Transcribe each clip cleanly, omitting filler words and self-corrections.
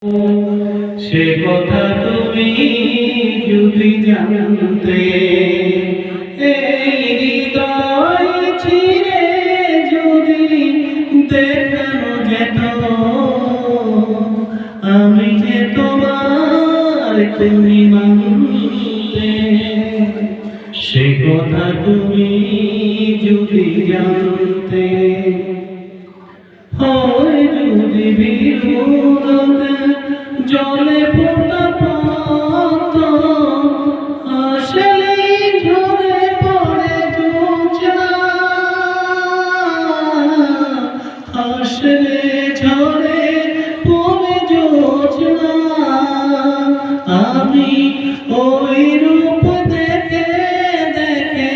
সে কথা তুমি যদি জানতে, এই হৃদয় ছিঁড়ে যদি দেখানো যেত আমি যে তোমার, তুমি মানতে। সে কথা তুমি যদি জানতে, হয় যদি বিরুদ্ধে জলে ফোটা পথ আসলে ঝরে পড়ে জোছনা, আসলে ঝরে পড়ে জোছনা। আমি ওই রূপ দেখে দেখে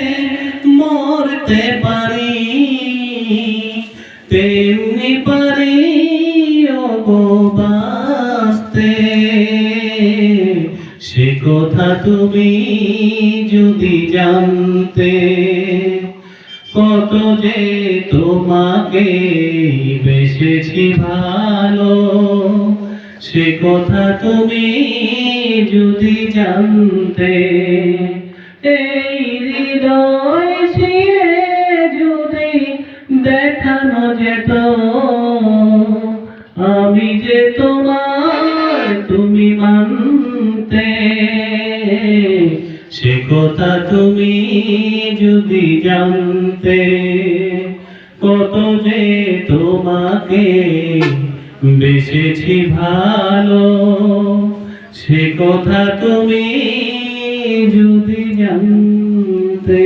মরতে পারি, তেমনি পারি বাঁচতে। সে কথা তুমি যদি জানতে, কত যে তোমাকে বেসেছি ভালো। সে কথা তুমি যদি জানতে, এই হৃদয় ছিঁড়ে যদি দেখানো যেত আমি যে তোমার, তুমি মানতে। সে কথা তুমি যদি জানতে, কত যে তোমাকে বেসেছি ভালো। সে কথা তুমি যদি জানতে।